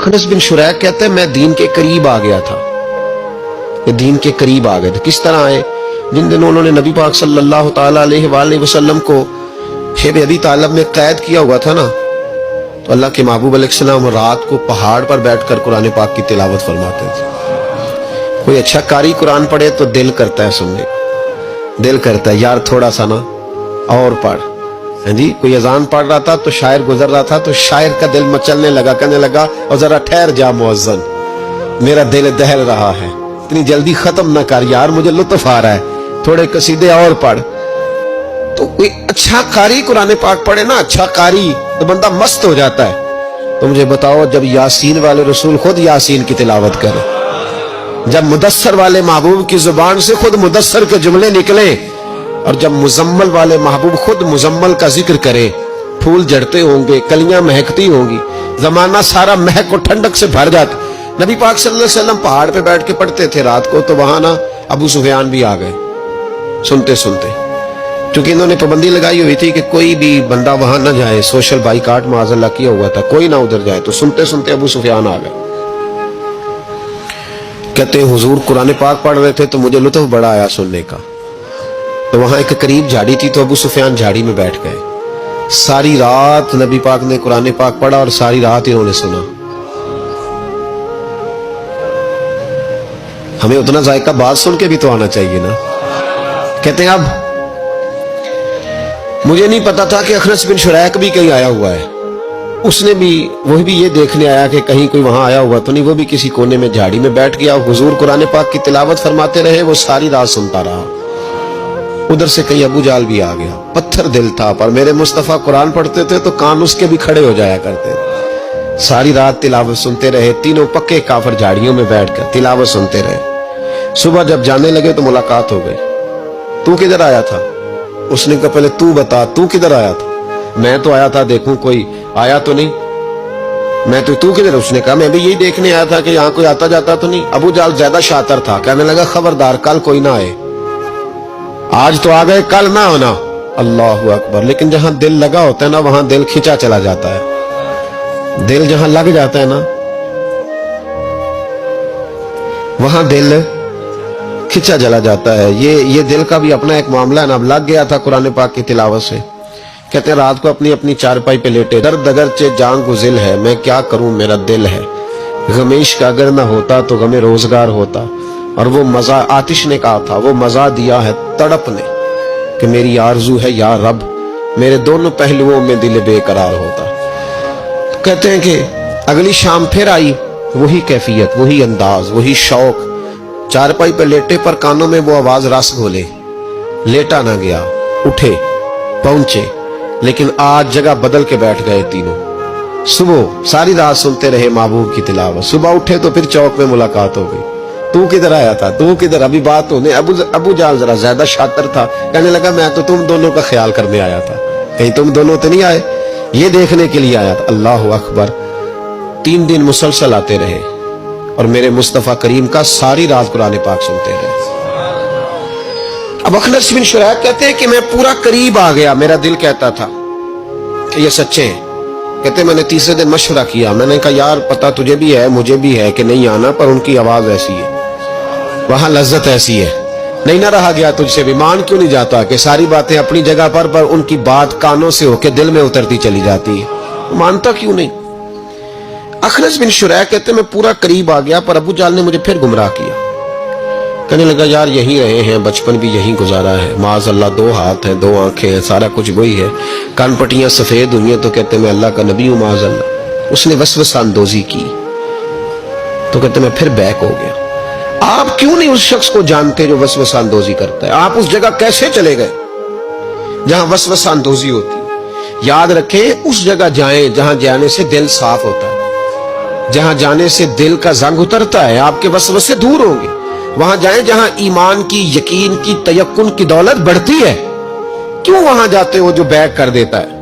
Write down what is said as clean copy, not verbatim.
अखनस बिन शुरैक कहते हैं मैं दीन के करीब आ गया था, ये दीन के करीब आ गए थे। किस तरह आए? जिन दिनों उन्होंने नबी पाक सल्लल्लाहु ताला अलैहि वसल्लम को शेब अबी तालिब में कैद किया हुआ था ना, तो अल्लाह के महबूब अलैहिस्सलाम रात को पहाड़ पर बैठकर कुरान पाक की तिलावत फरमाते थे। कोई अच्छा कारी कुरान पढ़े तो दिल करता है सुनने, दिल करता है यार थोड़ा सा ना और पढ़। हाँ जी, कोई अजान पढ़ रहा था तो शायर गुजर रहा था तो शायर का दिल मचलने लगा, कहने लगा और जरा ठहर जा मुअज्जिन, मेरा दिल दहल रहा है, इतनी जल्दी खत्म ना कर यार, मुझे लुत्फ आ रहा है, थोड़े कसीदे और पढ़। तो कोई अच्छा कारी कुरान पाक पढ़े ना, अच्छा कारी, तो बंदा मस्त हो जाता है। तो मुझे बताओ जब यासीन वाले रसूल खुद यासीन की तिलावत करे, जब मुदस्सर वाले महबूब की जुबान से खुद मुदस्सर के जुमले निकले, और जब मुजम्मल वाले महबूब खुद मुजम्मल का जिक्र करे, फूल जड़ते होंगे, कलियां महकती होंगी, जमाना सारा महक और ठंडक से भर जाता। नबी पाक सल्लल्लाहु अलैहि वसल्लम पहाड़ पे बैठ के पढ़ते थे रात को, तो वहां ना अबू सुफियान भी आ गए सुनते सुनते, क्योंकि इन्होंने पाबंदी लगाई हुई थी कि कोई भी बंदा वहां ना जाए, सोशल बाइकाट माज़अल्लाह किया हुआ था, कोई ना उधर जाए। तो सुनते सुनते अबू सुफियान आ गए। कहते हैं हुजूर कुरान पाक पढ़ रहे थे तो मुझे लुत्फ बड़ा आया सुनने का। तो वहां एक करीब झाड़ी थी, तो अबू सुफियान झाड़ी में बैठ गए। सारी रात नबी पाक ने कुरान पाक पढ़ा और सारी रात इन्होंने सुना। हमें उतना जायका बात सुन के भी तो आना चाहिए ना। कहते हैं अब मुझे नहीं पता था कि अखनस बिन शुरैक भी कहीं आया हुआ है, उसने भी वही भी ये देखने आया कि कहीं कोई वहां आया हुआ तो नहीं, वो भी किसी कोने में झाड़ी में बैठ गया। हुजूर कुरान पाक की तिलावत फरमाते रहे, वो सारी रात सुनता रहा। उधर से कहीं अबू जाल भी आ गया, पत्थर दिल था, पर मेरे मुस्तफा कुरान पढ़ते थे तो कान उसके भी खड़े हो जाया करते। सारी रात तिलावत सुनते रहे, तीनों पक्के काफिर झाड़ियों में बैठकर तिलावत सुनते रहे। सुबह जब जाने लगे तो मुलाकात हो गई। तू किधर आया था? उसने कहा पहले तू बता, तू किधर आया था? मैं तो आया था देखूं कोई आया तो नहीं। मैं तो, तू किधर? उसने कहा मैं भी यही देखने आया था कि यहाँ कोई आता जाता तो नहीं। अबू जाल ज्यादा शातिर था, कहने लगा खबरदार कल कोई ना आए, आज तो आ गए कल ना होना। अल्लाहु अकबर। लेकिन जहां दिल लगा होता है ना वहां दिल खिंचा चला जाता है। दिल जहां लग जाता है ना वहां दिल खिंचा चला जाता है। ये दिल का भी अपना एक मामला है ना। अब लग गया था कुरान पाक की तिलावत से। कहते हैं रात को अपनी अपनी चारपाई पे लेटे, दर्द अगर चे जान गुजिल है, मैं क्या करूं मेरा दिल है, गमेश का अगर ना होता तो गमे रोजगार होता। और वो मजा आतिश ने कहा था, वो मजा दिया है तड़प ने कि मेरी आरजू है या रब, मेरे दोनों पहलुओं में दिल बेकरार होता। तो कहते हैं कि अगली शाम फिर आई, वही कैफियत, वही अंदाज, वही शौक। चारपाई पे लेटे पर कानों में वो आवाज रस घोले। लेटा ना गया, उठे पहुंचे, लेकिन आज जगह बदल के बैठ गए तीनों। सुबह सारी रात सुनते रहे महबूब की तिलावत। सुबह उठे तो फिर चौक में मुलाकात हो गई। तू किधर आया था? तू किधर? अभी बात होने। अबू जाल जरा ज्यादा शातिर था, कहने लगा मैं तो तुम दोनों का ख्याल करने आया था, कहीं तुम दोनों तो नहीं आए, ये देखने के लिए आया था। अल्लाह अकबर। 3 दिन मुसलसल आते रहे और मेरे मुस्तफा करीम का सारी रात कुरान पाक सुनते रहे। अब अखनस बिन शुरैक कहते हैं कि मैं पूरा करीब आ गया, मेरा दिल कहता था कि ये सच्चे हैं। कहते मैंने तीसरे दिन मशवरा किया, मैंने कहा यार पता तुझे भी है मुझे भी है कि नहीं आना, पर उनकी आवाज ऐसी है, वहां लज्जत ऐसी है, नहीं ना रहा गया तुझसे भी। मान क्यों नहीं जाता कि सारी बातें अपनी जगह पर उनकी बात कानों से होके दिल में उतरती चली जाती है, मानता क्यों नहीं? अखनस बिन शुरैक कहते मैं पूरा करीब आ गया, पर अबू जाल ने मुझे फिर गुमराह किया। कहने लगा यार यहीं रहे हैं, बचपन भी यहीं गुजारा है, माज़अल्लाह 2 हाथ हैं 2 आंखें हैं, सारा कुछ वही है, कान पट्टियां सफेद हुई हैं तो कहते मैं अल्लाह का नबी हूं माज़अल्लाह। उसने वसवसा अंदोजी की तो कहते मैं फिर बैक हो गया। आप क्यों नहीं उस शख्स को जानते जो वसवसा अंदोजी करता है? आप उस जगह कैसे चले गए जहां वसवसा अंदोजी होती है? याद रखें उस जगह जाएं जहां जाने से दिल साफ होता है, जहां जाने से दिल का जंग उतरता है, आपके वसवसे दूर होंगे। वहां जाएं जहां ईमान की, यकीन की, तयक्कुन की दौलत बढ़ती है। क्यों वहां जाते हो जो बैक कर देता है?